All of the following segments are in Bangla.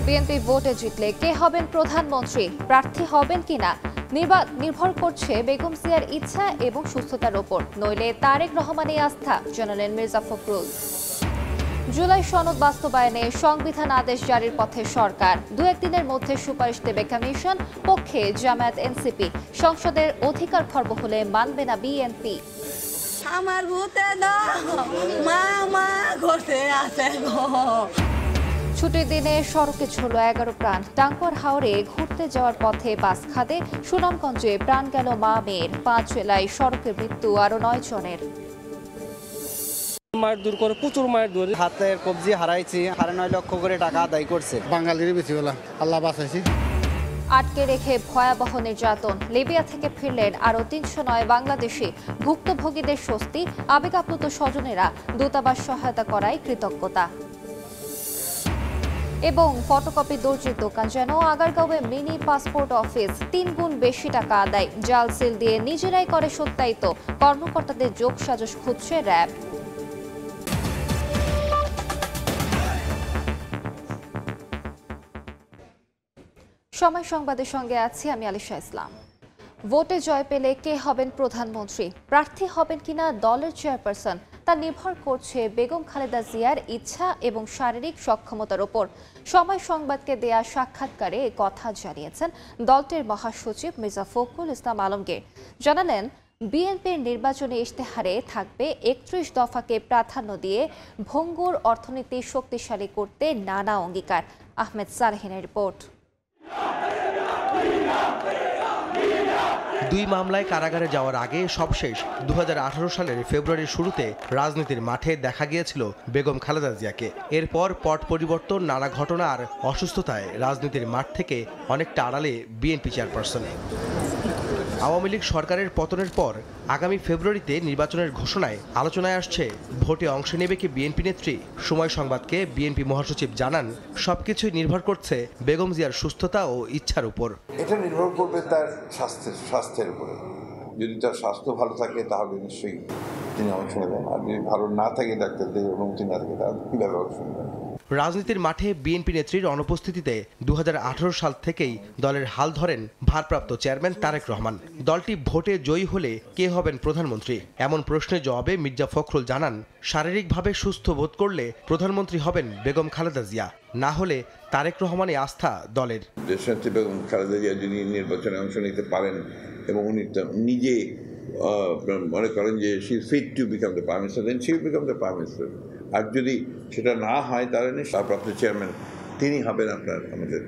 বিএনপি ভোটে জিতলে কে হবেন প্রধানমন্ত্রী, প্রার্থী হবেন কিনা নির্ভর করছে বেগম জিয়ার ইচ্ছা এবং সুস্থতার ওপর, নইলে তারেক রহমানের আস্থা, জানালেন মির্জা ফখরুল। জুলাই সনদ বাস্তবায়নে সংবিধান আদেশ জারির পথে সরকার, দু একদিনের মধ্যে সুপারিশ দেবে কমিশন, পক্ষে জামায়াত এনসিপি। সংসদের অধিকার খর্ব হলে মানবে না বিএনপি। আমার ভূতে মা ঘুরতে আসে গো। ছুটির দিনে সড়কে ঝরল 11 প্রাণ। টাঙ্গুয়ার হাওরে ঘুরতে যাওয়ার পথে বাস খাদে, সুনামগঞ্জে প্রাণ গেল মা মেয়ের। 5 জেলায় সড়কে মৃত্যু আরো 9 জনের। মায়ের দূর করে প্রচুর মায়ের দূর, হাতের কবজি হারাইছি, 9.5 লক্ষ করে টাকা আদায় করছে। বাঙালির বেশি বলা, আল্লাহ বাঁচাইছি। আটকে রেখে ভয়াবহ নির্যাতন, লিবিয়া থেকে ফিরলেন আরও 309 বাংলাদেশি। ভুক্তভোগীদের স্বস্তি, আবেগ আপ্লুত স্বজনেরা, দূতাবাস সহায়তা করায় কৃতজ্ঞতা। এবং ফটোকপি দর্জির দোকান যেন আগারগাঁওয়ে মিনি পাসপোর্ট অফিস, 3 গুণ বেশি টাকা আদায়। জাল সিল দিয়ে নিজেরাই করে সত্যায়িত, কর্মকর্তাদের যোগসাজশ খুঁজছে র্যাব। সময় সংবাদের সঙ্গে আছি আমি আলিশা ইসলাম। ভোটে জয় পেলে কে হবেন প্রধানমন্ত্রী, প্রার্থী হবেন কিনা দলের চেয়ারপারসন, তা নির্ভর করছে বেগম খালেদা জিয়ার ইচ্ছা এবং শারীরিক সক্ষমতার ওপর। সময় সংবাদকে দেয়া সাক্ষাৎকারে কথা জানিয়েছেন দলটির মহাসচিব মির্জা ফখরুল ইসলাম আলমগীর। জানালেন, বিএনপির নির্বাচনী ইশতেহারে থাকবে 31 দফাকে প্রাধান্য দিয়ে ভঙ্গুর অর্থনীতি শক্তিশালী করতে নানা অঙ্গীকার। আহমেদ সালেহিনের রিপোর্ট। 2 মামলায় কারাগারে যাওয়ার আগে সবশেষ 2018 সালের ফেব্রুয়ারির শুরুতে রাজনীতির মাঠে দেখা গিয়েছিল বেগম খালেদা জিয়াকে। এরপর পট পরিবর্তন, নানা ঘটনা আর অসুস্থতায় রাজনীতির মাঠ থেকে অনেকটা আড়ালে বিএনপি চেয়ারপারসন। আওয়ামী লীগ সরকারের পতনের পর আগামী ফেব্রুয়ারিতে নির্বাচনের ঘোষণায় আলোচনায় আসছে ভোটে অংশ নেবে কি বিএনপি নেত্রী। সময় সংবাদকে বিএনপি মহাসচিব জানান, সবকিছুই নির্ভর করছে বেগম জিয়ার সুস্থতা ও ইচ্ছার উপর। এটা নির্ভর করবে তার স্বাস্থ্যের উপরে। যদি তার স্বাস্থ্য ভালো থাকে তাহলে নিশ্চয়ই তিনি অংশ নেবেন, আর যদি ভালো না থাকে, ডাক্তারদের অনুমতি না থাকে, তাহলে কীভাবে অংশ নেবেন। রাজনীতির মাঠে বিএনপি নেত্রীর অনুপস্থিতিতে 2018 সাল থেকেই দলের হাল ধরেন ভারপ্রাপ্ত চেয়ারম্যান তারেক রহমান। দলটি ভোটে জয়ী হলে কে হবেন প্রধানমন্ত্রী, এমন প্রশ্নের জবাবে মির্জা ফখরুল জানান, শারীরিকভাবে সুস্থ বোধ করলে প্রধানমন্ত্রী হবেন বেগম খালেদা জিয়া, না হলে তারেক রহমানের আস্থা দলের। দেশনেত্রী বেগম খালেদা জিয়া যদি নির্বাচনে অংশ নিতে পারেন এবং উনি নিজে মনে করেন যে she is fit to become the prime minister, then she will become the prime minister. আর যদি সেটা না হয় তাহলে ভারপ্রাপ্ত চেয়ারম্যান তিনি হবেন আমাদের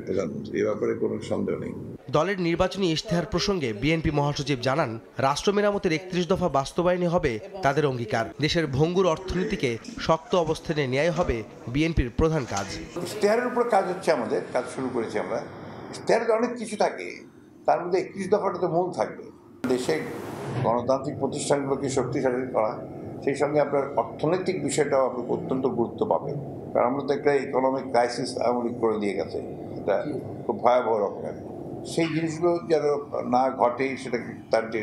প্রধানমন্ত্রী, এ ব্যাপারে কোনো সন্দেহ নেই। দলের নির্বাচনী ইশতেহার প্রসঙ্গে বিএনপি মহাসচিব জানান, রাষ্ট্র মেরামতের 31 দফা বাস্তবায়নে হবে তাদের অঙ্গীকার। দেশের ভঙ্গুর অর্থনীতিকে শক্ত অবস্থানে নেওয়াই হবে বিএনপির প্রধান কাজ। ইশতেহারের উপর কাজ হচ্ছে, আমাদের কাজ শুরু করেছি আমরা। ইশতেহারে অনেক কিছু থাকে, তার মধ্যে 31 দফাটা তো মূল থাকবে। দেশে গণতান্ত্রিক প্রতিষ্ঠানগুলোকে শক্তিশালী করা, সেই সঙ্গে আপনার অর্থনৈতিক বিষয়টাও আপনার অত্যন্ত গুরুত্ব পাবে, কারণ আমরা তো একটা ইকোনমিক ক্রাইসিস আওয়ামী করে দিয়ে গেছে, এটা খুব ভয়াবহ রকমের। সেই জিনিসগুলো যেন না ঘটে, সেটা তার যে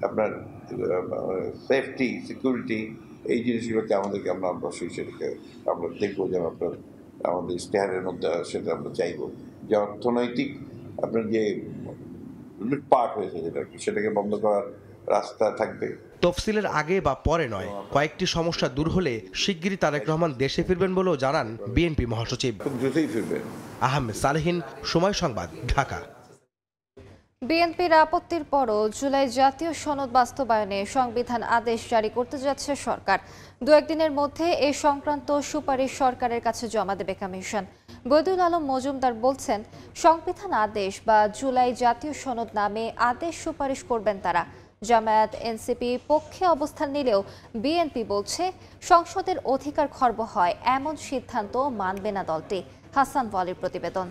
আপনার সেফটি, সিকিউরিটি, এই জিনিসগুলোকে আমাদেরকে আমরা অবশ্যই সেটাকে আমরা দেখবো, যেন আপনার আমাদের ইশতেহারের মধ্যে সেটা আমরা চাইব যে অর্থনৈতিক আপনার যে লুটপাট হয়েছে সেটাকে বন্ধ করার রাস্তা থাকবে। তফসিলের আগে বা পরে নয়, কয়েকটি সমস্যা দূর হলে শিগগিরই তারেক রহমান দেশে ফিরবেন বলেও জানান বিএনপি মহাসচিব। খুব দ্রুতই ফিরবেন। আহমেদ সালেহিন, সময় সংবাদ, ঢাকা। বিএনপির আপত্তির পরও জুলাই জাতীয় সনদ বাস্তবায়নে সংবিধান আদেশ জারি করতে যাচ্ছে সরকার। 2-1 দিনের মধ্যে এ সংক্রান্ত সুপারিশ সরকারের কাছে জমা দেবে কমিশন। বদিউল আলম মজুমদার বলছেন, সংবিধান আদেশ বা জুলাই জাতীয় সনদ নামে আদেশ সুপারিশ করবেন তারা। জামায়াত এনসিপি পক্ষে অবস্থান নিলেও বিএনপি বলছে, সংসদের অধিকার খর্ব হয় এমন সিদ্ধান্ত মানবে না দলটি। হাসান ওয়ালির প্রতিবেদন।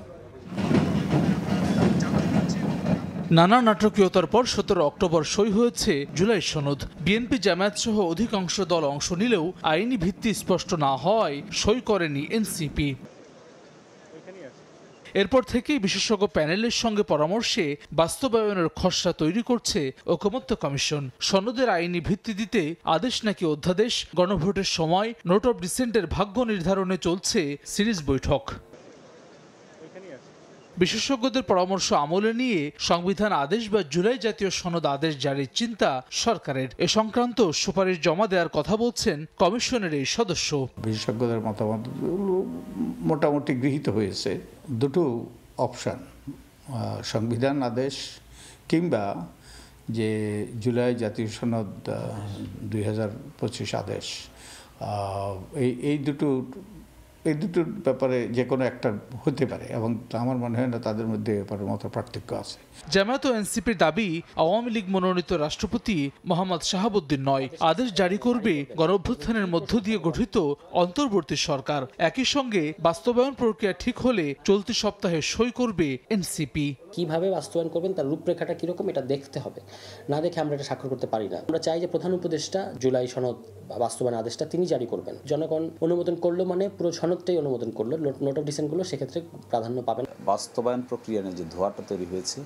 নানা নাটকীয়তার পর 17 অক্টোবর সই হয়েছে জুলাই সনদ। বিএনপি জামায়াত সহ অধিকাংশ দল অংশ নিলেও আইনি ভিত্তি স্পষ্ট না হওয়ায় সই করেনি এনসিপি। এরপর থেকেই বিশেষজ্ঞ প্যানেলের সঙ্গে পরামর্শে বাস্তবায়নের খসড়া তৈরি করছে ঐকমত্য কমিশন। সনদের আইনি ভিত্তি দিতে আদেশ নাকি অধ্যাদেশ, গণভোটের সময় নোট অব ডিসেন্টের ভাগ্য নির্ধারণে চলছে সিরিজ বৈঠক। বিশেষজ্ঞদের পরামর্শ আমলে নিয়ে সংবিধান আদেশ বা জুলাই জাতীয় সনদ আদেশ জারির চিন্তা সরকারের। এ সংক্রান্ত সুপারিশ জমা দেওয়ার কথা বলছেন কমিশনের এই সদস্য। বিশেষজ্ঞদের মতামত মোটামুটি গৃহীত হয়েছে। দুটো অপশন, সংবিধান আদেশ কিংবা যে জুলাই জাতীয় সনদ 2025 আদেশ, এই দুটোর ব্যাপারে যে কোনো একটা হতে পারে এবং আমার মনে হয় না তাদের মধ্যে ব্যাপারে মত পার্থক্য আছে। জামায়াত ও এনসিপির দাবি, আওয়ামী লীগ মনোনীত রাষ্ট্রপতি মোহাম্মদ শাহাবুদ্দিন নয়, আদেশ জারি করবে গণঅভ্যুত্থানের মধ্য দিয়ে গঠিত অন্তর্বর্তী সরকার। একই সঙ্গে বাস্তবায়ন প্রক্রিয়া ঠিক হলে চলতি সপ্তাহে সই করবে এনসিপি। কিভাবে বাস্তবায়ন করবেন তার রূপরেখাটা কিরকম এটা দেখতে হবে, না দেখে আমরা এটা স্বাক্ষর করতে পারি না। আমরা চাই যে প্রধান উপদেষ্টা জুলাই সনদ বাস্তবায়ন আদেশটা তিনি জারি করবেন। জনগণ অনুমোদন করলো মানে পুরো সনদটাই অনুমোদন করলো, নোট অফ ডিসেন্টগুলো সেক্ষেত্রে প্রাধান্য পাবেন। বাস্তবায়ন প্রক্রিয়া নিয়ে যে ধোঁয়াটা তৈরি হয়েছে,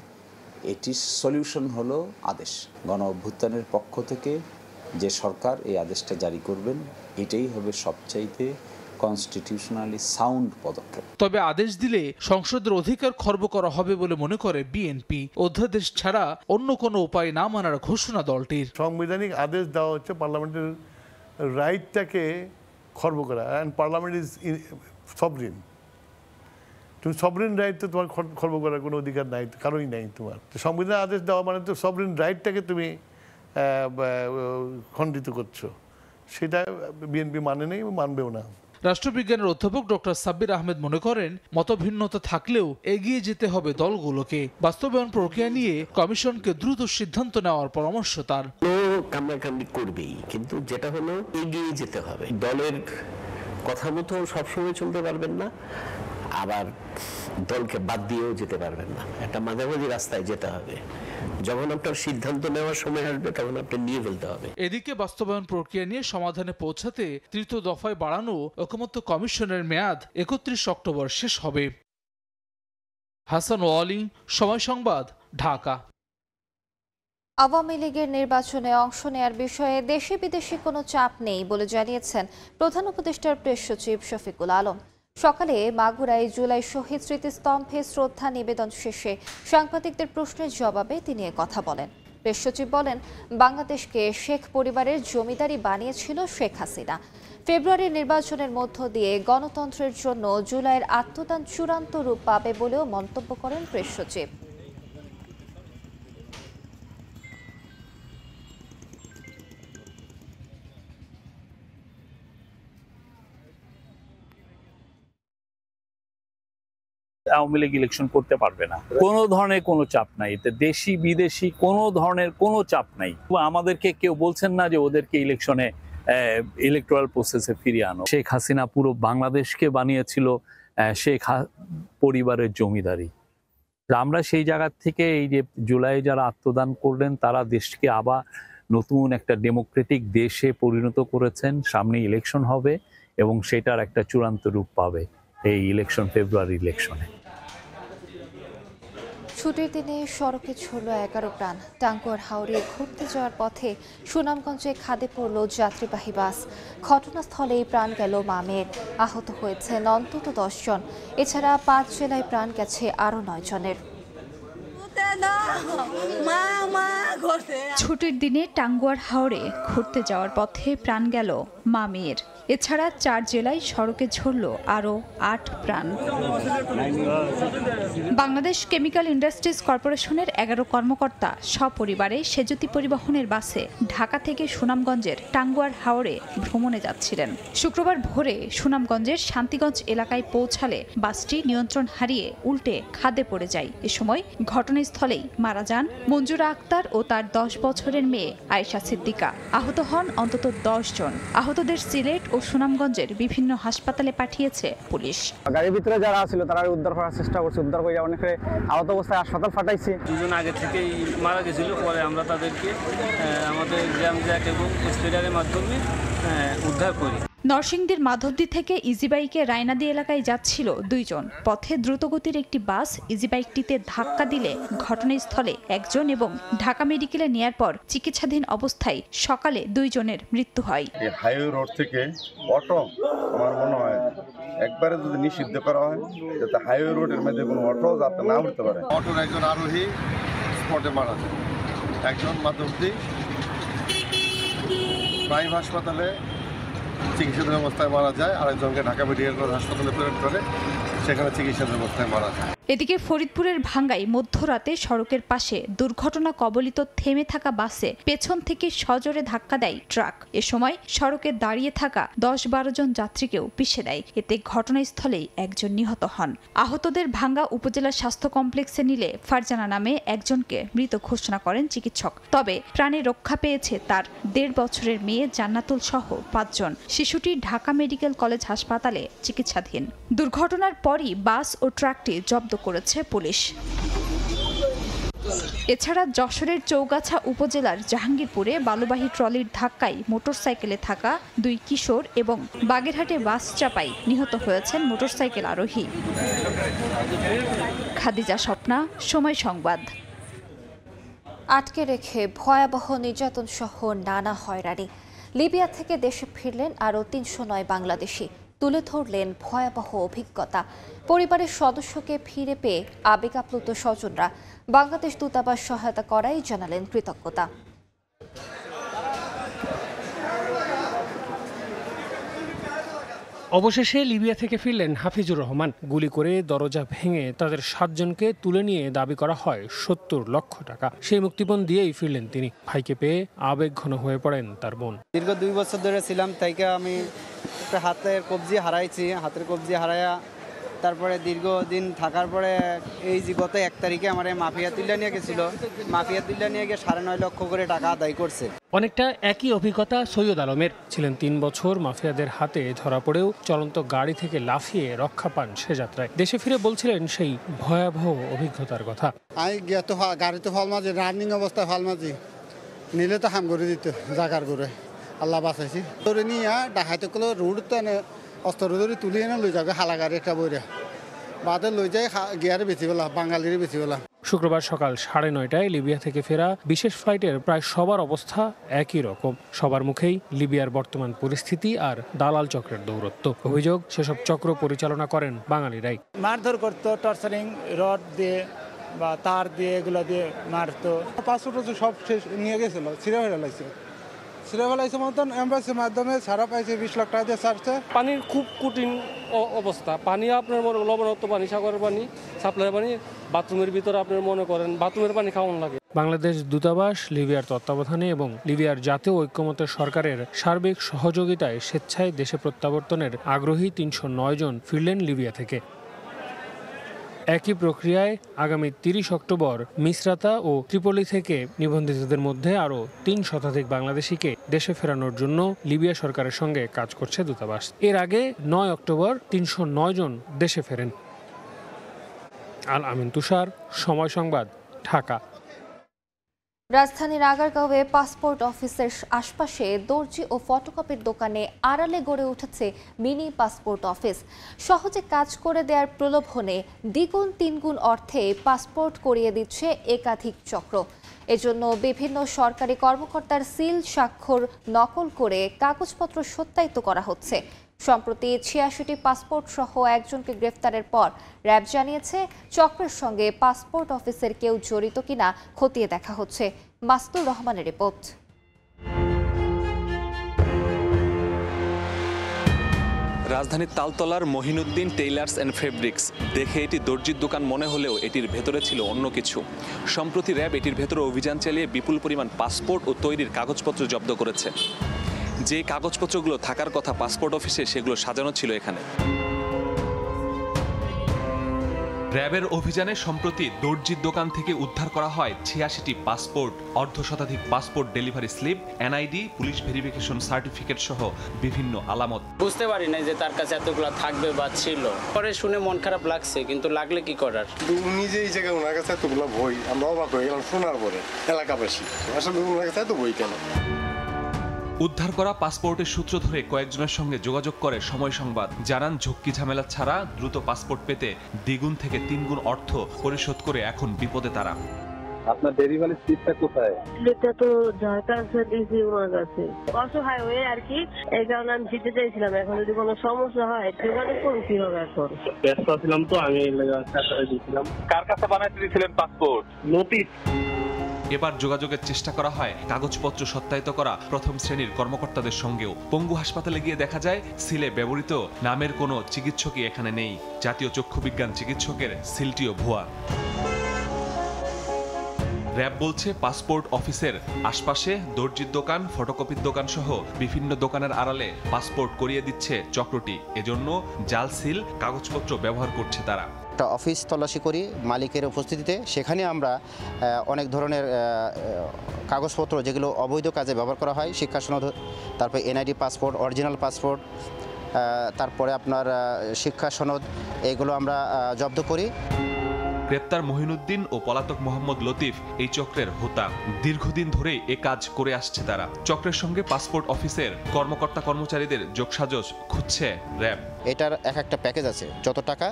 এটির সলিউশন হলো আদেশ। গণ অভ্যুত্থানের পক্ষ থেকে যে সরকার এই আদেশটা জারি করবেন, এটাই হবে সবচাইতে কনস্টিটিউশনালি সাউন্ড পদক্ষেপ। তবে আদেশ দিলে সংসদের অধিকার খর্ব করা হবে বলে মনে করে বিএনপি। অধ্যাদেশ ছাড়া অন্য কোনো উপায় না মানার ঘোষণা দলটির। সাংবিধানিক আদেশ দেওয়া হচ্ছে পার্লামেন্টের রাইটটাকে খর্ব করা, অ্যান্ড পার্লামেন্ট ইজ সভরেন। তুমি সভরেন রাইট তো তোমার খর্ব করার কোনো অধিকার নাই, কারোই নাই তোমার। সংবিধান আদেশ দেওয়া মানে তো সভরেন রাইটটাকে তুমি খণ্ডিত করছো, সেটা বিএনপি মানে নেই, মানবেও না। রাষ্ট্রবিজ্ঞানের অধ্যাপক ডক্টর সাব্বির আহমেদ মনে করেন, মতভিন্নতা থাকলেও এগিয়ে যেতে হবে দলগুলোকে। বাস্তবায়ন প্রক্রিয়া নিয়ে কমিশনকে দ্রুত সিদ্ধান্ত নেওয়ার পরামর্শ তার। কামড়াকামড়ি করবেই, কিন্তু যেটা হলো এগিয়ে যেতে হবে। দলের কথা মতো সবসময় চলতে পারবেন না, আবার দলকে বাদ দিয়েও যেতে পারবেন না। একটা মাঝামাঝি রাস্তায় যেতে হবে। যখন আপনার সিদ্ধান্ত নেওয়ার সময় আসবে তখন আপনি নিয়ে ফেলতে হবে। এদিকে বাস্তবায়ন প্রক্রিয়া নিয়ে সমাধানে পৌঁছাতে তৃতীয় দফায় বাড়ানো ঐকমত্য কমিশনের মেয়াদ 31 অক্টোবর শেষ হবে। হাসান ওয়ালি, সময় সংবাদ, ঢাকা। আওয়ামী লীগের নির্বাচনে অংশ নেয়ার বিষয়ে দেশি বিদেশি কোনো চাপ নেই বলে জানিয়েছেন প্রধান উপদেষ্টার প্রেস সচিব শফিকুল আলম। সকালে মাগুরায় জুলাই শহীদ স্মৃতিস্তম্ভে শ্রদ্ধা নিবেদন শেষে সাংবাদিকদের প্রশ্নের জবাবে তিনি কথা বলেন। প্রেস সচিব বলেন, বাংলাদেশকে শেখ পরিবারের জমিদারি বানিয়েছিল শেখ হাসিনা। ফেব্রুয়ারির নির্বাচনের মধ্য দিয়ে গণতন্ত্রের জন্য জুলাইয়ের আত্মদান চূড়ান্ত রূপ পাবে বলেও মন্তব্য করেন প্রেস সচিব। আওয়ামী লীগ ইলেকশন করতে পারবে না, কোনো ধরনের কোনো চাপ নাই, এতে দেশি বিদেশি কোনো ধরনের কোনো চাপ নাই। আমাদেরকে কেউ বলছেন না যে ওদেরকে ইলেকশনে ইলেকটোরাল প্রসেসে ফিরিয়ে আনো। শেখ হাসিনা পুরো বাংলাদেশকে বানিয়েছিল শেখ পরিবারের জমিদারি। আমরা সেই জায়গা থেকে এই যে জুলাই যারা আত্মদান করলেন তারা দেশকে আবার নতুন একটা ডেমোক্রেটিক দেশে পরিণত করেছেন। সামনে ইলেকশন হবে এবং সেটার একটা চূড়ান্ত রূপ পাবে এই ইলেকশন, ফেব্রুয়ারি ইলেকশনে। ছুটির দিনে সড়কে ছড়ল 11 প্রাণ। টাঙ্গুয়ার হাওড়ে ঘুরতে যাওয়ার পথে সুনামগঞ্জে খাদে পড়ল যাত্রীবাহী বাস। ঘটনাস্থলেই প্রাণ গেল মামের। আহত হয়েছেন অন্তত 10 জন। এছাড়া 5 জেলায় প্রাণ গেছে আরও 9 জনের। ছুটির দিনে টাঙ্গুয়ার হাওড়ে ঘুরতে যাওয়ার পথে প্রাণ গেল মা মেয়ের। এছাড়া 4 জেলায় সড়কে ঝরল আরও 8 প্রাণ। বাংলাদেশ কেমিক্যাল ইন্ডাস্ট্রিজ কর্পোরেশনের 11 কর্মকর্তা সপরিবারে সেজুতি পরিবহনের বাসে ঢাকা থেকে সুনামগঞ্জের টাঙ্গুয়ার হাওড়ে ভ্রমণে যাচ্ছিলেন। শুক্রবার ভোরে সুনামগঞ্জের শান্তিগঞ্জ এলাকায় পৌঁছালে বাসটি নিয়ন্ত্রণ হারিয়ে উল্টে খাদে পড়ে যায়। এ সময় ঘটনাস্থলেই মারা যান মঞ্জুরা আক্তার ও তার 10 বছরের মেয়ে আয়েশা সিদ্দিকা। আহত হন অন্তত 10 জন। আহতদের সিলেট ও সুনামগঞ্জের বিভিন্ন হাসপাতালে পাঠিয়েছে পুলিশ। গাড়ির ভিতরে যারা ছিল তারা উদ্ধার করার চেষ্টা করছে, উদ্ধার করে অনেকে আহত অবস্থায় হাসপাতাল পাঠাইছে। 2 জন আগে থেকেই মারা গেছিল, পরে আমরা তাদেরকে আমাদের জ্যাম জ্যাক এবং স্পিডারের মাধ্যমে উদ্ধার করি। নরসিংদীর মাধবদী থেকে ইজিবাইকে রায়নাদি এলাকায় যাচ্ছিল দুইজন। পথে দ্রুতগতির একটি বাস ইজিবাইকটিতে ধাক্কা দিলে ঘটনাস্থলে একজন এবং ঢাকা মেডিকেলে নেয়ার পর চিকিৎসাধীন অবস্থায় সকালে দুইজনের মৃত্যু হয়। হাইওয়ে রোড থেকে অটো আমার মনে হয় একবারে যদি নিষিদ্ধ করা হয় যাতে হাইওয়ে রোডের মধ্যে কোনো অটো যাতে না উঠতে পারে। অটোর একজন আরোহী স্পটে মারা যায়, একজন মাধবদী প্রাইম হাসপাতালে চিকিৎসাধীন অবস্থায় মারা যায়, আরেকজনকে ঢাকা মেডিকেল কলেজ হাসপাতালে প্রেরণ করে, সেখানে চিকিৎসাধীন অবস্থায় মারা যায়। এদিকে ফরিদপুরের ভাঙ্গায় মধ্যরাতে সড়কের পাশে দুর্ঘটনা কবলিত থেমে থাকা বাসে পেছন থেকে সজোরে ধাক্কা দেয় ট্রাক। এ সময় সড়কে দাঁড়িয়ে থাকা 10-12 জন যাত্রীকেও পিষে দেয়। এতে ঘটনাস্থলেই একজন নিহত হন। আহতদের ভাঙ্গা উপজেলা স্বাস্থ্য কমপ্লেক্সে নিলে ফারজানা নামে একজনকে মৃত ঘোষণা করেন চিকিৎসক। তবে প্রাণে রক্ষা পেয়েছে তার 1.5 বছরের মেয়ে জান্নাতুল সহ 5 জন। শিশুটি ঢাকা মেডিকেল কলেজ হাসপাতালে চিকিৎসাধীন। দুর্ঘটনার পরই বাস ও ট্রাকটি জব্দ করেছে পুলিশ। এছাড়া যশোরের চৌগাছা উপজেলার জাহাঙ্গীরপুরে বালুবাহী ট্রলির ধাক্কায় মোটরসাইকেলে থাকা 2 কিশোর এবং বাগেরহাটে বাস চাপায় নিহত হয়েছেন মোটরসাইকেল আরোহী। খাদিজা স্বপ্না, সময় সংবাদ। আটকে রেখে ভয়াবহ নির্যাতন সহ নানা হয়রানি। লিবিয়া থেকে দেশে ফিরলেন আরও 309 বাংলাদেশি। তুলে ধরলেন ভয়াবহ অভিজ্ঞতা। পরিবারের সদস্যকে ফিরে পেয়ে আবেগ আপ্লুত স্বজনরা। বাংলাদেশ দূতাবাস সহায়তা করায় জানালেন কৃতজ্ঞতা। অবশেষে লিবিয়া থেকে ফিরলেন হাফিজুর রহমান। গুলি করে দরজা ভেঙে তাদের 7 জনকে তুলে নিয়ে দাবি করা হয় 70 লক্ষ টাকা। সেই মুক্তিপণ দিয়েই ফিরলেন তিনি। ভাইকে পেয়ে আবেগঘন হয়ে পড়েন তার বোন। দীর্ঘ 2 বছর ধরে ছিলাম, তাইকে আমি একটা হাতের কবজি হারাইছি। হাতের কবজি হারাইয়া তারপরে দীর্ঘদিন থাকার পরে এই যে গত 1 তারিখে আমার মাফিয়া তুল্লা নিয়ে গেছিল। মাফিয়া তুল্লা নিয়ে গিয়ে 9.5 লক্ষ করে টাকা আদায় করছে। অনেকটা একই অভিজ্ঞতা সৈয়দ আলমের। ছিলেন 3 বছর মাফিয়াদের হাতে ধরা পড়েও চলন্ত গাড়ি থেকে লাফিয়ে রক্ষা পান সে যাত্রায়। দেশে ফিরে বলছিলেন সেই ভয়াবহ অভিজ্ঞতার কথা। আমি গিয়ে তো গাড়িতে ফল মাঝি, রানিং অবস্থায় ফল মাঝি নিলে তো হাম করে দিত জাগার করে। আল্লাহ বাঁচাইছি। ধরে নিয়ে ডাকাইতে করলে রোড তো অস্ত্র ধরে তুলি এনে লই যাবে হালা গাড়ি একটা বইরা বাদে লই যায় গিয়ারে বেশি বেলা বাঙালির বেশি বেলা। শুক্রবার সকাল 9:30টায় লিবিয়া থেকে ফেরা বিশেষ ফ্লাইটের প্রায় সবার অবস্থা একই রকম। সবার মুখেই লিবিয়ার বর্তমান পরিস্থিতি আর দালাল চক্রের দৌরত্ব। অভিযোগ, সেসব চক্র পরিচালনা করেন বাঙালিরাই। মারধর করতো, টর্চারিং রড দিয়ে বা তার দিয়ে এগুলো দিয়ে মারতো। পাসপোর্ট সব শেষ নিয়ে গেছিল, ছিঁড়ে ফেলে লাগছে। ছিঁড়ে মতন এম্বাসির মাধ্যমে ছাড়া পাইছে, 20 লাখ টাকা দিয়ে ছাড়ছে। পানির খুব কঠিন অবস্থা। পানি আপনার মনে লবণাক্ত পানি, সাগরের পানি, সাপ্লাই পানি, বাথরুমের ভিতরে আপনার মনে করেন বাথরুমের পানি খাওয়ানো লাগে। বাংলাদেশ দূতাবাস লিবিয়ার তত্ত্বাবধানে এবং লিবিয়ার জাতীয় ঐক্যমত্য সরকারের সার্বিক সহযোগিতায় স্বেচ্ছায় দেশে প্রত্যাবর্তনের আগ্রহী 309 জন ফিরলেন লিবিয়া থেকে। একই প্রক্রিয়ায় আগামী 30 অক্টোবর মিসরাতা ও ত্রিপলি থেকে নিবন্ধিতদের মধ্যে আরও 3 শতাধিক বাংলাদেশিকে দেশে ফেরানোর জন্য লিবিয়া সরকারের সঙ্গে কাজ করছে দূতাবাস। এর আগে 9 অক্টোবর 309 জন দেশে ফেরেন। আল আমিন তুষার, সময় সংবাদ, ঢাকা। রাজধানীর আগারগাঁওয়ে পাসপোর্ট অফিসের আশপাশে দর্জি ও ফটোকপির দোকানে আড়ালে গড়ে উঠেছে মিনি পাসপোর্ট অফিস। সহজে কাজ করে দেওয়ার প্রলোভনে দ্বিগুণ 3 গুণ অর্থে পাসপোর্ট করিয়ে দিচ্ছে একাধিক চক্র। এজন্য বিভিন্ন সরকারি কর্মকর্তার সিল স্বাক্ষর নকল করে কাগজপত্র সত্যায়িত করা হচ্ছে। সম্প্রতি 86টি পাসপোর্ট সহ একজনকে গ্রেফতারের পর র্যাব জানিয়েছে চক্রের সঙ্গে পাসপোর্ট অফিসের কেউ জড়িত কিনা খতিয়ে দেখা হচ্ছে। মাসতুর রহমানের রিপোর্ট। রাজধানীর তালতলার মহিনুদ্দিন টেইলার্স অ্যান্ড ফেব্রিক্স দেখে এটি দর্জির দোকান মনে হলেও এটির ভেতরে ছিল অন্য কিছু। সম্প্রতি র্যাব এটির ভেতরে অভিযান চালিয়ে বিপুল পরিমাণ পাসপোর্ট ও তৈরির কাগজপত্র জব্দ করেছে। যে কাগজপত্রগুলো থাকার কথা পাসপোর্ট অফিসে সেগুলো সাজানো ছিল এখানে। র্যাবের অভিযানে সম্প্রতি দর্জির দোকান থেকে উদ্ধার করা হয় 86টি passport, 1/2 passport delivery slip, NID, police verification certificate সহ বিভিন্ন আলামত। বুঝতে পারি না যে তার কাছে এতগুলো থাকবে বা ছিল। পরে শুনে মন খারাপ লাগছে, কিন্তু লাগলে কি করার। নিজে এই জায়গায় ওনার কাছে এতগুলো বই, আমরা অবাক হয়ে গেলাম শোনার পরে এলাকাবাসী। আসলে ওনার কাছে এত বই কেন? উদ্ধার করা পাসপোর্টের সূত্র ধরে কয়েকজনের সঙ্গে যোগাযোগ করে সময় সংবাদ, জানান ঝক্কি ঝামেলা ছাড়া দ্রুত পাসপোর্ট পেতে দ্বিগুণ থেকে 3 গুণ অর্থ পরিশোধ করে এখন বিপদে তারা। আপনার ডেলিভারি স্লিপটা কোথায়? এটা তো যার কাছে দিয়েছি ওনার কাছে, অসহায় হয়ে আর কি, এই কারণে আমি দিতে চাইছিলাম। এখন যদি কোনো সমস্যা হয় সেখানে কোন কি হবে? এখন ব্যস্ত ছিলাম তো, আমি দিয়েছিলাম। কার কাছে বানাইতে দিয়েছিলেন পাসপোর্ট? নোটিশ। এবার যোগাযোগের চেষ্টা করা হয় কাগজপত্র সত্যায়িত করা প্রথম শ্রেণীর কর্মকর্তাদের সঙ্গেও। পঙ্গু হাসপাতালে গিয়ে দেখা যায় সিলে ব্যবহৃত নামের কোনো চিকিৎসকই এখানে নেই। জাতীয় চক্ষু বিজ্ঞান চিকিৎসকের সিলটিও ভুয়া। র‍্যাব বলছে পাসপোর্ট অফিসের আশপাশে দর্জির দোকান, ফটোকপির দোকান সহ বিভিন্ন দোকানের আড়ালে পাসপোর্ট করিয়ে দিচ্ছে চক্রটি। এজন্য জাল সিল কাগজপত্র ব্যবহার করছে তারা। একটা অফিস তল্লাশি করি মালিকের উপস্থিতিতে, সেখানে আমরা অনেক ধরনের কাগজপত্র যেগুলো অবৈধ কাজে ব্যবহার করা হয়, শিক্ষা সনদ, তারপরে এনআইডি পাসপোর্ট, অরিজিনাল পাসপোর্ট, তারপরে আপনার শিক্ষা সনদ, এগুলো আমরা জব্দ করি। গ্রেপ্তার মহিনুদ্দিন ও পলাতক মোহাম্মদ লতিফ এই চক্রের হোতা। দীর্ঘদিন ধরেই এ কাজ করে আসছে তারা। চক্রের সঙ্গে পাসপোর্ট অফিসের কর্মকর্তা কর্মচারীদের যোগসাজশ খুঁজছে র‍্যাব। এটার একটা প্যাকেজ আছে, যত টাকা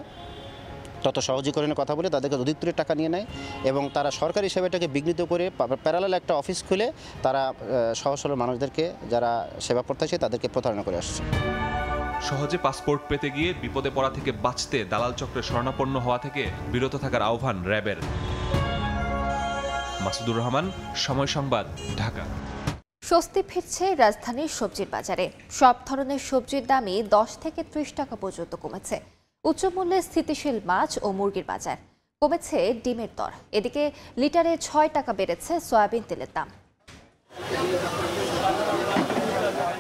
তত সহজীকরণের কথা বলে তাদেরকে অধিকতরের টাকা নিয়ে নেয় এবং তারা সরকারি সেবাটাকে বিঘ্নিত করে প্যারালাল একটা অফিস খুলে তারা সহজ সরল মানুষদেরকে, যারা সেবা প্রত্যাশী, তাদেরকে প্রতারণা করে আসছে। সহজে পাসপোর্ট পেতে গিয়ে বিপদে পড়া থেকে বাঁচতে দালাল চক্রের শরণাপন্ন হওয়া থেকে বিরত থাকার আহ্বান র‍্যাবের। মাসুদুর রহমান, সময় সংবাদ, ঢাকা। স্বস্তি ফিরছে রাজধানীর সবজির বাজারে। সব ধরনের সবজির দামই 10 থেকে 30 টাকা পর্যন্ত কমেছে। উচ্চ মূল্যে স্থিতিশীল মাছ ও মুরগির বাজার। কমেছে ডিমের দর। এদিকে লিটারে 6 টাকা বেড়েছে সয়াবিন তেলের দাম।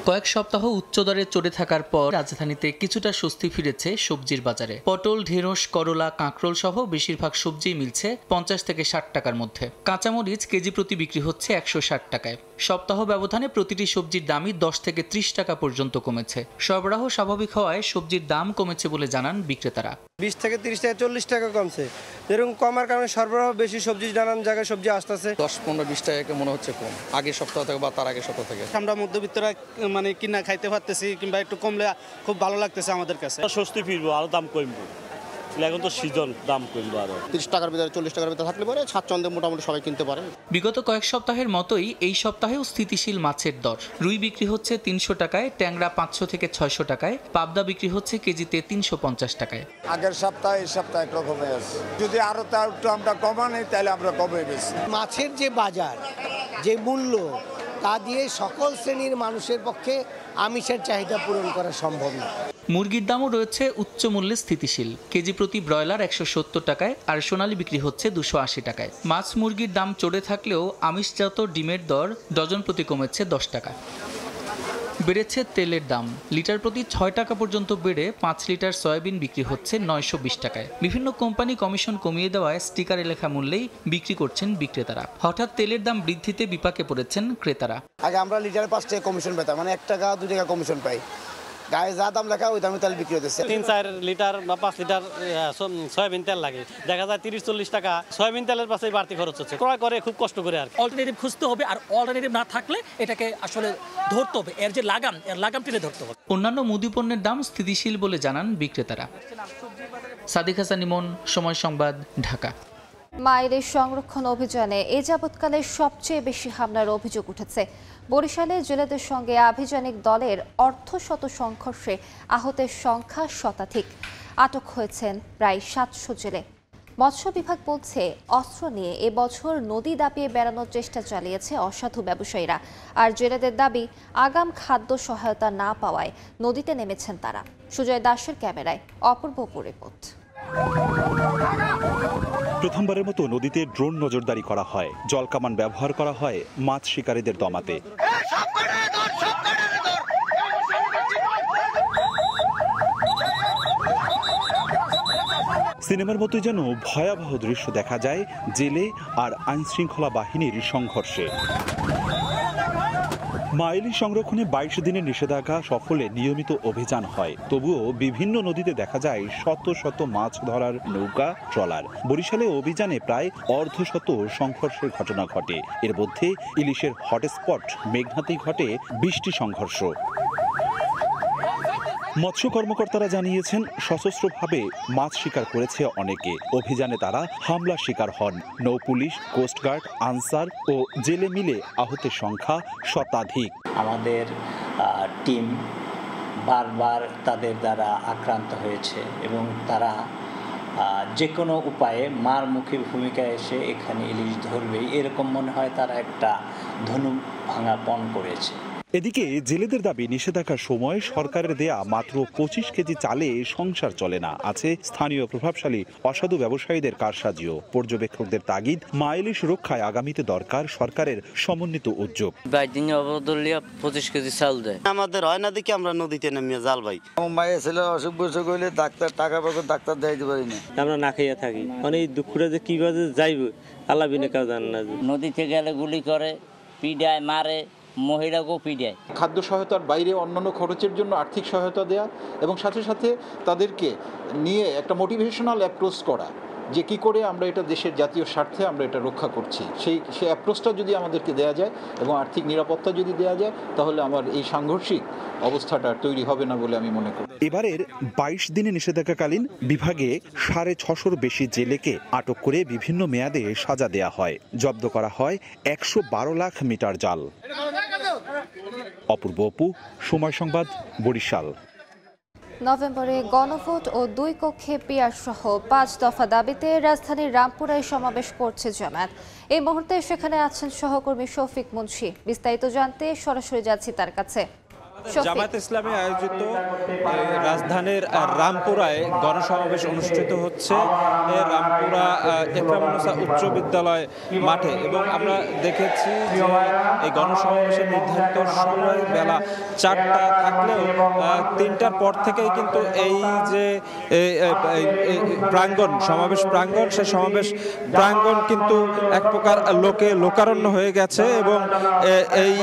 কয়েক সপ্তাহ উচ্চ দরে চড়ে থাকার পর রাজধানীতে কিছুটা স্বস্তি ফিরেছে সবজির বাজারে। পটল, ঢেঁড়স, করলা, কাঁকরোল সহ বেশিরভাগ সবজিই মিলছে 50 থেকে 60 টাকার মধ্যে। কাঁচামরিচ কেজি প্রতি বিক্রি হচ্ছে 160 টাকায়। সপ্তাহ ব্যবধানে প্রতিটি সবজির দামই 10 থেকে 30 টাকা পর্যন্ত কমেছে। সরবরাহ স্বাভাবিক হওয়ায় সবজির দাম কমেছে বলে জানান বিক্রেতারা। 20 থেকে 30 থেকে 40 টাকা কমছে। এরকম কমার কারণে সরবরাহ বেশি, সবজি নানান জায়গায় সবজি আসতেছে। 10, 15, 20 টাকা মনে হচ্ছে কম আগের সপ্তাহ থেকে বা তার আগের সপ্তাহ থেকে। আমরা মধ্যবিত্তরা মানে কিনা খাইতে পারতেছি, কিংবা একটু কমলে খুব ভালো লাগতেছে আমাদের কাছে। স্বস্তি ফিরবো, আরো দাম কমবে। এখন তো সিজন, দাম কমবে আরো। 30 টাকার ভিতরে 40 টাকার ভিতরে থাকলে পরে স্বাচ্ছন্দ্যে মোটামুটি সবাই কিনতে পারে। বিগত কয়েক সপ্তাহের মতোই এই সপ্তাহেও স্থিতিশীল মাছের দর। রুই বিক্রি হচ্ছে 300 টাকায়, ট্যাংরা 500 থেকে 600 টাকায়, পাবদা বিক্রি হচ্ছে কেজিতে 350 টাকায়। আগের সপ্তাহে এই সপ্তাহে একটু কমে আছে। যদি আরো তার একটু আমরা কমানি তাহলে আমরা কমে বেশি। মাছের যে বাজার, যে মূল্য, তা দিয়ে সকল শ্রেণীর মানুষের পক্ষে আমিষের চাহিদা পূরণ করা সম্ভব না। মুরগির দামও রয়েছে উচ্চ মূল্যে স্থিতিশীল। কেজি প্রতি ব্রয়লার 170 টাকায় আর সোনালী বিক্রি হচ্ছে 280 টাকায়। মাছ মুরগির দাম চড়ে থাকলেও আমিষজাত ডিমের দর ডজন প্রতি কমেছে 10 টাকা। বেড়েছে তেলের দাম। লিটার প্রতি 6 টাকা পর্যন্ত বেড়ে 5 লিটার সয়াবিন বিক্রি হচ্ছে 920 টাকায়। বিভিন্ন কোম্পানি কমিশন কমিয়ে দেওয়ায় স্টিকারে লেখা মূল্যেই বিক্রি করছেন বিক্রেতারা। হঠাৎ তেলের দাম বৃদ্ধিতে বিপাকে পড়েছেন ক্রেতারা। আগে আমরা লিটারে 5 টাকা কমিশন পেতাম, মানে 1 টাকা 2 টাকা কমিশন পাই। গায়ে যা দাম লেখা ওই দামে তেল বিক্রি হতেছে। 3-4 লিটার বা 5 লিটার সয়াবিন তেল লাগে, দেখা যায় 30-40 টাকা সয়াবিন তেলের পাশে বাড়তি খরচ হচ্ছে। ক্রয় করে খুব কষ্ট করে আর অল্টারনেটিভ খুঁজতে হবে, আর অল্টারনেটিভ না থাকলে এটাকে আসলে ধরতে হবে। এর যে লাগাম, এর লাগাম টেনে ধরতে হবে। অন্যান্য মুদি পণ্যের দাম স্থিতিশীল বলে জানান বিক্রেতারা। সাদিক হাসান ইমন, সময় সংবাদ, ঢাকা। মায়ের সংরক্ষণ অভিযানে এ যাবৎকালে সবচেয়ে বেশি হামলার অভিযোগ উঠেছে। বরিশালে জেলেদের সঙ্গে আভিযানিক দলের অর্ধশত সংঘর্ষে আহতের সংখ্যা শতাধিক। আটক হয়েছেন প্রায় 700 জেলে। মৎস্য বিভাগ বলছে, অস্ত্র নিয়ে এবছর নদী দাপিয়ে বেড়ানোর চেষ্টা চালিয়েছে অসাধু ব্যবসায়ীরা। আর জেলেদের দাবি, আগাম খাদ্য সহায়তা না পাওয়ায় নদীতে নেমেছেন তারা। সুজয় দাসের ক্যামেরায় অপূর্ব রিপোর্ট। প্রথমবারের মতো নদীতে ড্রোন নজরদারি করা হয়। জলকামান ব্যবহার করা হয় মাছ শিকারীদের দমাতে। সিনেমার মতো যেন ভয়াবহ দৃশ্য দেখা যায় জেলে আর আইনশৃঙ্খলা বাহিনীর সংঘর্ষে। মা ইলিশ সংরক্ষণে 22 দিনের নিষেধাজ্ঞা সফলে নিয়মিত অভিযান হয়, তবুও বিভিন্ন নদীতে দেখা যায় শত শত মাছ ধরার নৌকা, ট্রলার। বরিশালে অভিযানে প্রায় অর্ধশত সংঘর্ষের ঘটনা ঘটে। এর মধ্যে ইলিশের হটস্পট মেঘনাতেই ঘটে 20টি সংঘর্ষ। মৎস্য কর্মকর্তারা জানিয়েছেন, সশস্ত্রভাবে মাছ শিকার করেছে অনেকে। অভিযানে তারা হামলার শিকার হন। নৌ পুলিশ, কোস্টগার্ড, আনসার ও জেলে মিলে আহতের সংখ্যা শতাধিক। আমাদের টিম বারবার তাদের দ্বারা আক্রান্ত হয়েছে এবং তারা যে কোনো উপায়ে মারমুখী ভূমিকা এসে এখানে ইলিশ ধরবেই, এরকম মনে হয় তারা একটা ধনু ভাঙা পণ করেছে। এদিকে জেলেদের দাবি, নিষেধাজ্ঞার সময় সরকারের দেয়া মাত্র 25 কেজি চালে সংসার চলে না। আছে স্থানীয় প্রভাবশালী অসাধু ব্যবসায়ীদের কারসাজিও। পর্যবেক্ষকদের তাগিদ, মা ইলিশ রক্ষায় আগামীতে দরকার সরকারের সমন্বিত উদ্যোগ। 25 কেজি চাল দেয় আমাদের হয় না দেখি আমরা নদীতে নামিয়ে জাল ভাই। মায়ের ছেলে অসুখ বিসুখ হইলে ডাক্তার টাকা পাবো, ডাক্তার দেখাইতে পারি না, আমরা না খাইয়া থাকি। মানে এই দুঃখটা যে কিভাবে যাইব আল্লাহ বিনে কেউ জানে না। নদীতে গেলে গুলি করে, পিডায়, মারে, মহিলাকেও পিডায়। খাদ্য সহায়তার বাইরে অন্যান্য খরচের জন্য আর্থিক সহায়তা দেয়া এবং সাথে সাথে তাদেরকে নিয়ে একটা মোটিভেশনাল অ্যাপ্রোচ করা, যে কি করে আমরা এটা দেশের জাতীয় স্বার্থে আমরা এটা রক্ষা করছি, সেই অ্যাপ্রোচটা যদি আমাদেরকে দেয়া যায় এবং আর্থিক নিরাপত্তা যদি দেয়া যায়, তাহলে আমার এই সাংঘর্ষিক অবস্থাটা তৈরি হবে না বলে আমি মনে করি। এবারের 22 দিনে নিষেধাজ্ঞাকালীন বিভাগে 650-র বেশি জেলেকে আটক করে বিভিন্ন মেয়াদে সাজা দেয়া হয়। জব্দ করা হয় 112 লাখ মিটার জাল। অপূর্ব অপু, সময় সংবাদ, বরিশাল। নভেম্বরে গণভোট ও 2 কক্ষে পিয়ার সহ 5 দফা দাবিতে রাজধানীর রামপুরায় সমাবেশ করছে জামায়াত। এই মুহূর্তে সেখানে আছেন সহকর্মী শফিক মুন্সি। বিস্তারিত জানতে সরাসরি যাচ্ছি তার কাছে। জামায়াত ইসলামী আয়োজিত রাজধানীর রামপুরায় গণসমাবেশ অনুষ্ঠিত হচ্ছে রামপুরা একরামুন্নেছা উচ্চ বিদ্যালয় মাঠে, এবং আমরা দেখেছি যে এই গণসমাবেশের নির্ধারিত সময় বেলা 4টা থাকলেও 3টার পর থেকেই কিন্তু এই যে প্রাঙ্গণ, সমাবেশ প্রাঙ্গণ, সেই সমাবেশ প্রাঙ্গণ কিন্তু এক প্রকার লোকারণ্য হয়ে গেছে এবং এই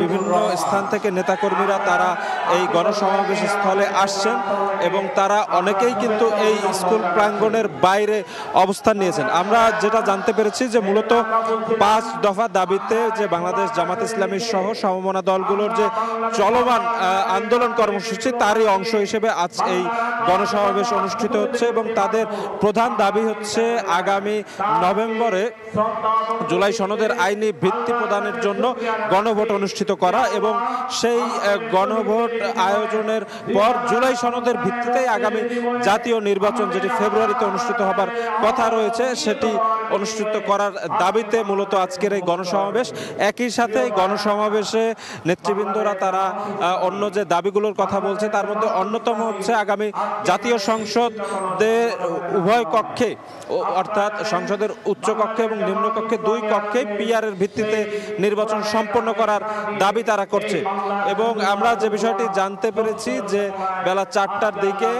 বিভিন্ন স্থান থেকে নেতাকর্মী তারা এই গণসমাবেশ স্থলে আসছেন এবং তারা অনেকেই কিন্তু এই স্কুল প্রাঙ্গণের বাইরে অবস্থান নিয়েছেন। আমরা যেটা জানতে পেরেছি যে মূলত 5 দফা দাবিতে যে বাংলাদেশ জামাত ইসলামী সহ সমমনা দলগুলোর যে চলমান আন্দোলন কর্মসূচি, তারই অংশ হিসেবে আজ এই গণসমাবেশ অনুষ্ঠিত হচ্ছে এবং তাদের প্রধান দাবি হচ্ছে আগামী নভেম্বরে জুলাই সনদের আইনি ভিত্তি প্রদানের জন্য গণভোট অনুষ্ঠিত করা এবং সেই গণভোট আয়োজনের পর জুলাই সনদের ভিত্তিতেই আগামী জাতীয় নির্বাচন, যেটি ফেব্রুয়ারিতে অনুষ্ঠিত হবার কথা রয়েছে, সেটি অনুষ্ঠিত করার দাবিতে মূলত আজকের এই গণসমাবেশ। একই সাথে গণসমাবেশে নেতৃবৃন্দরা তারা অন্য যে দাবিগুলোর কথা বলছে তার মধ্যে অন্যতম হচ্ছে আগামী জাতীয় সংসদের উভয় কক্ষে, অর্থাৎ সংসদের উচ্চ কক্ষে এবং নিম্ন কক্ষে 2 কক্ষে পিআরের ভিত্তিতে নির্বাচন সম্পন্ন করার দাবি তারা করছে। এবং আমরা যে বিষয়টি জানতে পেরেছি যে বেলা 4টার দিকে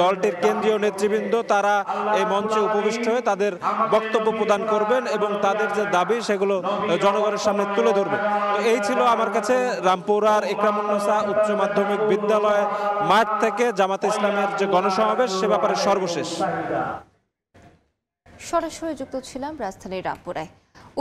দলটির কেন্দ্রীয় নেতৃবৃন্দ তারা এই মঞ্চে উপবিষ্ট হয়ে তাদের বক্তব্য প্রদান করবেন এবং তাদের যে দাবি সেগুলো জনগণের সামনে তুলে ধরবে। তো এই ছিল আমার কাছে রামপুরার একরামুন্নেছা উচ্চ মাধ্যমিক বিদ্যালয় মাঠ থেকে জামাতে ইসলামের যে গণসমাবেশ, সে ব্যাপারে সর্বশেষ। সরাসরি যুক্ত ছিলাম রাজধানীর রামপুরায়।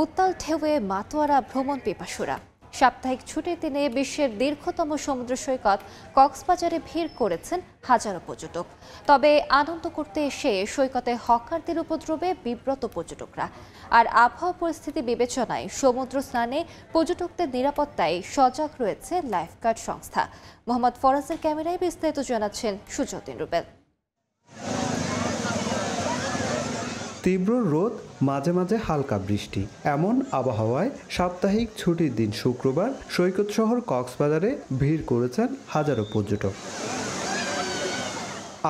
উত্তাল ঢেউয়ে মাতোয়ারা ভ্রমণ পিপাসুরা। সাপ্তাহিক ছুটির দিনে বিশ্বের দীর্ঘতম সমুদ্র সৈকত কক্সবাজারে ভিড় করেছেন হাজারো পর্যটক। তবে আনন্দ করতে এসে সৈকতে হকারদের উপদ্রবে বিব্রত পর্যটকরা। আর আবহাওয়া পরিস্থিতি বিবেচনায় সমুদ্র স্নানে পর্যটকদের নিরাপত্তায় সজাগ রয়েছে লাইফগার্ড সংস্থা। মোহাম্মদ ফরাজের ক্যামেরায় বিস্তারিত জানাচ্ছেন সুজতিন রুবেল। তীব্র রোদ, মাঝে মাঝে হালকা বৃষ্টি, এমন আবহাওয়ায় সাপ্তাহিক ছুটির দিন শুক্রবার সৈকত শহর কক্সবাজারে ভিড় করেছেন হাজারো পর্যটক।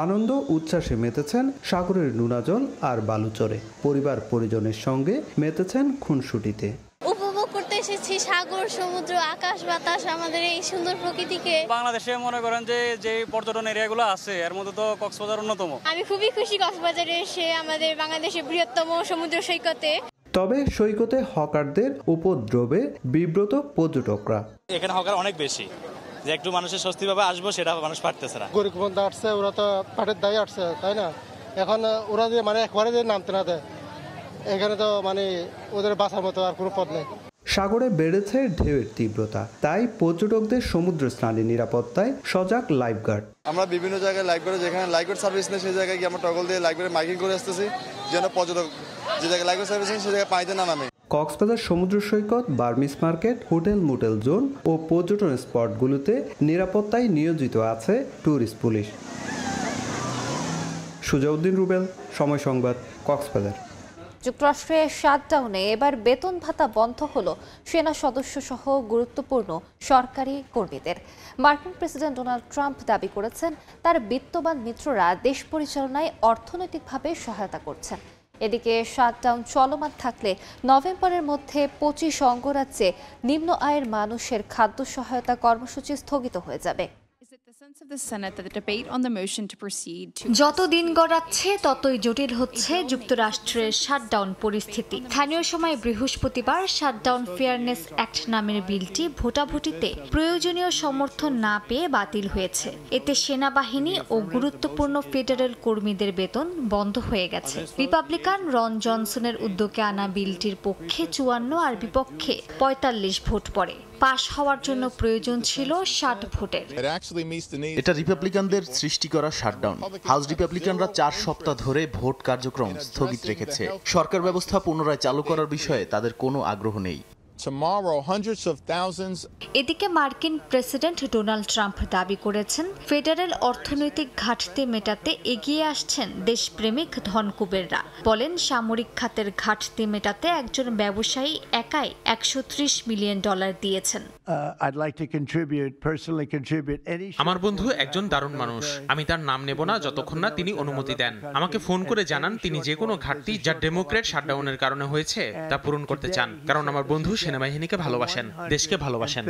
আনন্দ উচ্ছ্বাসে মেতেছেন সাগরের নোনাজল আর বালুচরে। পরিবার পরিজনের সঙ্গে মেতেছেন খুনসুটিতে। উপভোগ করতে এসেছি সাগর, সমুদ্র, আকাশ বাতাস, আমাদের এই সুন্দর প্রকৃতিকে। বাংলাদেশে মনে করেন যে পর্যটন এরিয়াগুলো আছে এর মধ্যে তো কক্সবাজার অন্যতম। আমি খুবই খুশি কক্সবাজারে এসে আমাদের বাংলাদেশের বৃহত্তম সমুদ্র সৈকতে। তবে সৈকতে হকারদের উপদ্রবে বিব্রত পর্যটকরা। এখানে হকার অনেক বেশি, যে একটু মানুষের স্বস্তিভাবে আসবো সেটা মানুষ পারতেছে না। গরিব বন্ধু আসছে, ওরা তো পাটের দায়ী আসছে, তাই না? এখন ওরা যে একবারে যে নামতে না দেয়, এখানে তো ওদের বাঁচার মতো আর কোনো পথ নেই। সাগরে বেড়েছে ঢেউয়ের তীব্রতা, তাই পর্যটকদের সমুদ্র স্নানে নিরাপত্তায় সজাগ লাইফগার্ড। আমরা বিভিন্ন জায়গায় লাইফগার্ড, যেখানে লাইফগার্ড সার্ভিস নেই সেই জায়গায় গিয়ে আমরা টগল দিয়ে লাইফগার্ডে মাইকিং করে আসতেছি, যেন পর্যটক যে জায়গায় লাইফগার্ড সার্ভিস নেই সেই জায়গায় পানিতে না নামে। কক্সবাজার সমুদ্র সৈকত, Burmese market, hotel motel zone ও পর্যটন স্পটগুলোতে নিরাপত্তায় নিয়োজিত আছে ট্যুরিস্ট পুলিশ। সুজাউদ্দিন রুবেল, সময় সংবাদ, কক্সবাজার। যুক্তরাষ্ট্রের শাটডাউনে এবার বেতন ভাতা বন্ধ হলো সেনা সদস্য সহ গুরুত্বপূর্ণ সরকারি কর্মীদের। মার্কিন প্রেসিডেন্ট ডোনাল্ড ট্রাম্প দাবি করেছেন তার বিত্তবান মিত্ররা দেশ পরিচালনায় অর্থনৈতিকভাবে সহায়তা করছেন। এদিকে শাটডাউন চলমান থাকলে নভেম্বরের মধ্যে 25 অঙ্গরাজ্যে নিম্ন আয়ের মানুষের খাদ্য সহায়তা কর্মসূচি স্থগিত হয়ে যাবে। যত দিন গড়াচ্ছে ততই জটিল হচ্ছে যুক্তরাষ্ট্রের শাটডাউন পরিস্থিতি। স্থানীয় সময় বৃহস্পতিবার শাটডাউন ফেয়ারনেস অ্যাক্ট নামের বিলটি ভোটাভুটিতে প্রয়োজনীয় সমর্থন না পেয়ে বাতিল হয়েছে। এতে সেনাবাহিনী ও গুরুত্বপূর্ণ ফেডারেল কর্মীদের বেতন বন্ধ হয়ে গেছে। রিপাবলিকান রন জনসনের উদ্যোগে আনা বিলটির পক্ষে 54 আর বিপক্ষে 45 ভোট পড়ে। পাশ হওয়ার জন্য প্রয়োজন ছিল 60 ভোটের। এটা রিপাবলিকানদের সৃষ্টি করা শাটডাউন। হাউস রিপাবলিকানরা 4 সপ্তাহ ধরে ভোট কার্যক্রম স্থগিত রেখেছে। সরকার ব্যবস্থা পুনরায় চালু করার বিষয়ে তাদের কোনো আগ্রহ নেই। এদিকে মার্কিন প্রেসিডেন্ট ডোনাল্ড ট্রাম্প দাবি করেছেন ফেডারেল অর্থনৈতিক ঘাটতি মেটাতে এগিয়ে আসছেন দেশপ্রেমিক ধনকুবেররা। বলেন সামরিক খাতের ঘাটতি মেটাতে একজন ব্যবসায়ী একাই $130 মিলিয়ন দিয়েছেন। আমার বন্ধু একজন দারুণ মানুষ, আমি তার নাম নেব না যতক্ষণ না তিনি অনুমতি দেন। আমাকে ফোন করে জানান তিনি যে কোনো ঘাটতি যা ডেমোক্রেট শাটডাউনের কারণে হয়েছে তা পূরণ করতে চান, কারণ আমার বন্ধু সেনাবাহিনীকে ভালোবাসেন, দেশকে ভালোবাসেন।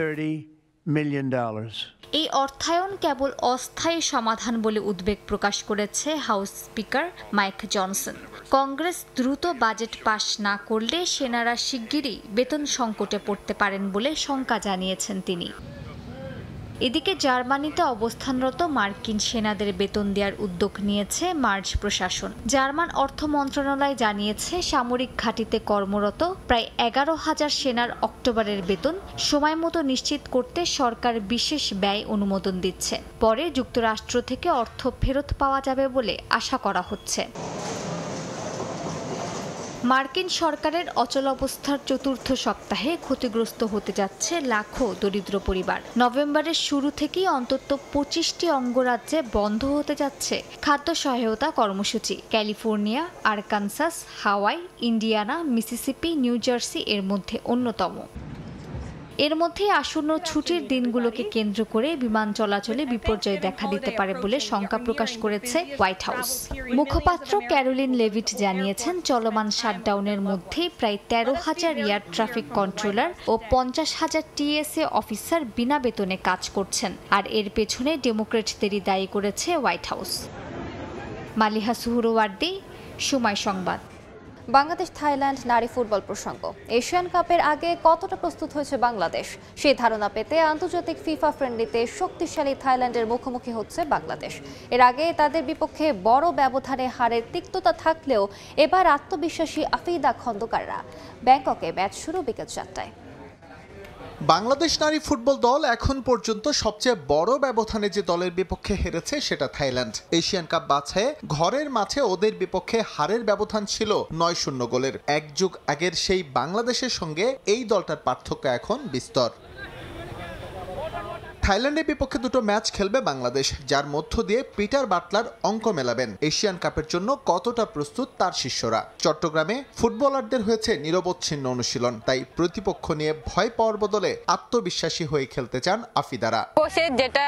এই অর্থায়ন কেবল অস্থায়ী সমাধান বলে উদ্বেগ প্রকাশ করেছে house speaker mic Johnson. Congress দ্রুত বাজেট পাশ না করলে সেনারা শিগগিরই বেতন সংকটে পড়তে পারেন বলে শঙ্কা জানিয়েছেন তিনি। এদিকে জার্মানিতে অবস্থানরত মার্কিন সেনাদের বেতন দেওয়ার উদ্যোগ নিয়েছে মার্চ প্রশাসন। জার্মান অর্থ মন্ত্রণালয় জানিয়েছে সামরিক ঘাঁটিতে কর্মরত প্রায় 11,000 সেনার অক্টোবরের বেতন সময় মতো নিশ্চিত করতে সরকার বিশেষ ব্যয় অনুমোদন দিচ্ছে। পরে যুক্তরাষ্ট্র থেকে অর্থ ফেরত পাওয়া যাবে বলে আশা করা হচ্ছে। মার্কিন সরকারের অচলাবস্থার চতুর্থ সপ্তাহে ক্ষতিগ্রস্ত হতে যাচ্ছে লাখো দরিদ্র পরিবার। নভেম্বরের শুরু থেকেই অন্তত 25টি অঙ্গরাজ্যে বন্ধ হতে যাচ্ছে খাদ্য সহায়তা কর্মসূচি। ক্যালিফোর্নিয়া, আরকানসাস, হাওয়াই, ইন্ডিয়ানা, মিসিসিপি, নিউ জার্সি এর মধ্যে অন্যতম। এর মধ্যে আসন্ন ছুটির দিনগুলোকে কেন্দ্র করে বিমান চলাচলে বিপর্যয় দেখা দিতে পারে বলে শঙ্কা প্রকাশ করেছে হোয়াইট হাউস। মুখপাত্র ক্যারোলিন লেভিট জানিয়েছেন চলমান শাটডাউনের মধ্যে প্রায় 13,000 এয়ার ট্রাফিক কন্ট্রোলার ও 50,000 টিএসএ অফিসার বিনা বেতনে কাজ করছেন, আর এর পেছনে ডেমোক্রেটদেরই দায়ী করেছে হোয়াইট হাউস। মালিহা সুহরওয়ার্দী, সময় সংবাদ। বাংলাদেশ থাইল্যান্ড নারী ফুটবল প্রসঙ্গ। এশিয়ান কাপের আগে কতটা প্রস্তুত হয়েছে বাংলাদেশ, সেই ধারণা পেতে আন্তর্জাতিক ফিফা ফ্রেন্ডলিতে শক্তিশালী থাইল্যান্ডের মুখোমুখি হচ্ছে বাংলাদেশ। এর আগে তাদের বিপক্ষে বড় ব্যবধানে হারের তিক্ততা থাকলেও এবার আত্মবিশ্বাসী আফিদা খন্দকাররা। ব্যাংককে ম্যাচ শুরু বিকেল 4টায়। বাংলাদেশ নারী ফুটবল দল এখন পর্যন্ত সবচেয়ে বড় ব্যবধানে যে দলের বিপক্ষে হেরেছে সেটা থাইল্যান্ড। এশিয়ান কাপ বাছাইয়ে ঘরের মাঠে ওদের বিপক্ষে হারের ব্যবধান ছিল 9-0 গোলের। এক যুগ আগের সেই বাংলাদেশের সঙ্গে এই দলটার পার্থক্য এখন বিস্তর। থাইল্যান্ডের বিপক্ষে দুটো ম্যাচ খেলবে বাংলাদেশ, যার মধ্য দিয়ে পিটার বাটলার অঙ্ক মেলাবেন এশিয়ান কাপের জন্য কতটা প্রস্তুত তার শিষ্যরা। চট্টগ্রামে ফুটবলারদের হয়েছে নিরবচ্ছিন্ন অনুশীলন, তাই প্রতিপক্ষ নিয়ে ভয় পাওয়ার বদলে আত্মবিশ্বাসী হয়ে খেলতে চান আফিদারা। কোচের যেটা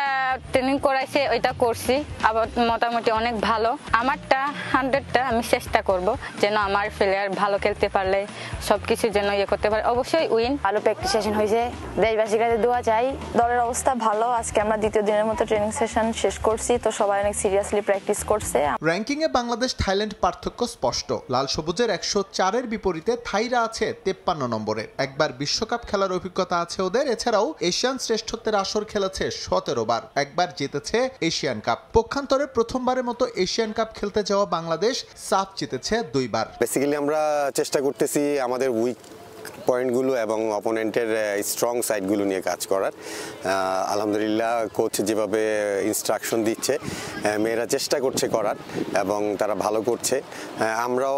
ট্রেনিং করাইছে ওইটা করছি, আবার মোটামুটি অনেক ভালো। আমারটা 100টা আমি চেষ্টা করব যেন আমার প্লেয়ার ভালো খেলতে পারলে সবকিছু যেন ইয়ে করতে পারে, অবশ্যই উইন। ভালো প্র্যাকটিস সেশন হয়েছে, দেশবাসীর কাছে দোয়া চাই। দলের অবস্থা ভালো, আজকে আমরা দ্বিতীয় দিনের মতো ট্রেনিং সেশন শেষ করছি, তো সবাই অনেক সিরিয়াসলি প্র্যাকটিস করছে। র্যাঙ্কিং এ বাংলাদেশ থাইল্যান্ড পার্থক্য স্পষ্ট। লাল সবুজের 104-এর বিপরীতে থাইরা আছে 53 নম্বরে। একবার বিশ্বকাপ খেলার অভিজ্ঞতা আছে ওদের, এছাড়াও এশিয়ান শ্রেষ্ঠত্বের আসর খেলেছে 17 বার, একবার জিতেছে এশিয়ান কাপ। পক্ষান্তরে প্রথমবারের মতো এশিয়ান কাপ খেলতে যাওয়া বাংলাদেশ সাফ জিতেছে 2 বার। বেসিক্যালি আমরা চেষ্টা করতেছি আমাদের উইক পয়েন্টগুলো এবং অপোনেন্টের স্ট্রং সাইডগুলো নিয়ে কাজ করার। আলহামদুলিল্লাহ কোচ যেভাবে ইনস্ট্রাকশন দিচ্ছে মেয়েরা চেষ্টা করছে করার এবং তারা ভালো করছে। আমরাও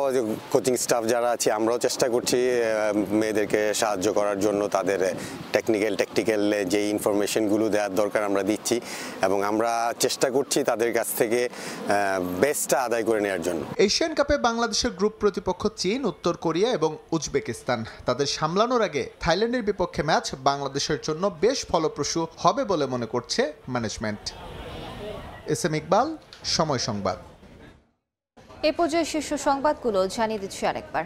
কোচিং স্টাফ যারা আছি আমরাও চেষ্টা করছি মেয়েদেরকে সাহায্য করার জন্য, তাদের ট্যাকটিক্যাল যে ইনফরমেশনগুলো দেওয়ার দরকার আমরা দিচ্ছি এবং আমরা চেষ্টা করছি তাদের কাছ থেকে বেস্টটা আদায় করে নেওয়ার জন্য। এশিয়ান কাপে বাংলাদেশের গ্রুপ প্রতিপক্ষ চীন, উত্তর কোরিয়া এবং উজবেকিস্তান। তাদের সামলানোর আগে থাইল্যান্ডের বিপক্ষে ম্যাচ বাংলাদেশের জন্য বেশ ফলপ্রসূ হবে বলে মনে করছে ম্যানেজমেন্ট। এস এম ইকবাল, সময় সংবাদ। এ পর্যায়ে শীর্ষ সংবাদগুলো জানিয়ে দিচ্ছি আরেকবার।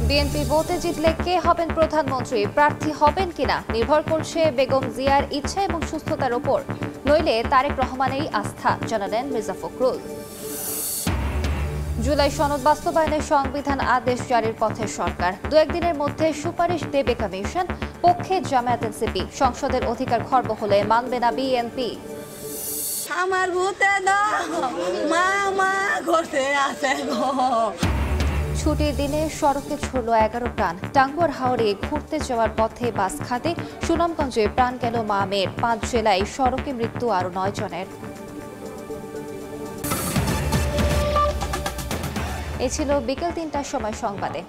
বিএনপি ভোটে জিতলে কে হবেন প্রধানমন্ত্রী, প্রার্থী হবেন কিনা নির্ভর করছে বেগম জিয়ার ইচ্ছা এবং সুস্থতার ওপর, নইলে তারেক রহমানেরই আস্থা, জানালেন মির্জা ফখরুল। জুলাই সনদ বাস্তবায়নের সংবিধান আদেশ জারির পথে সরকার, 2-1 দিনের মধ্যে সুপারিশ দেবে কমিশন, পক্ষে জামায়াত এনসিপি। সংসদের অধিকার খর্ব হলে মানবে না বিএনপি। আমার ভূতে মা ঘুরতে আসে গো। ছুটির দিনে সড়কে ছুড়ল 11 প্রাণ। টাঙ্গুয়ার হাওড়ে ঘুরতে যাওয়ার পথে বাস খাদে সুনামগঞ্জে প্রাণ গেল মা মেয়ের। 5 জেলায় সড়কে মৃত্যু আরো 9 জনের। এ ছিল বিকেল 3টার সময় সংবাদে।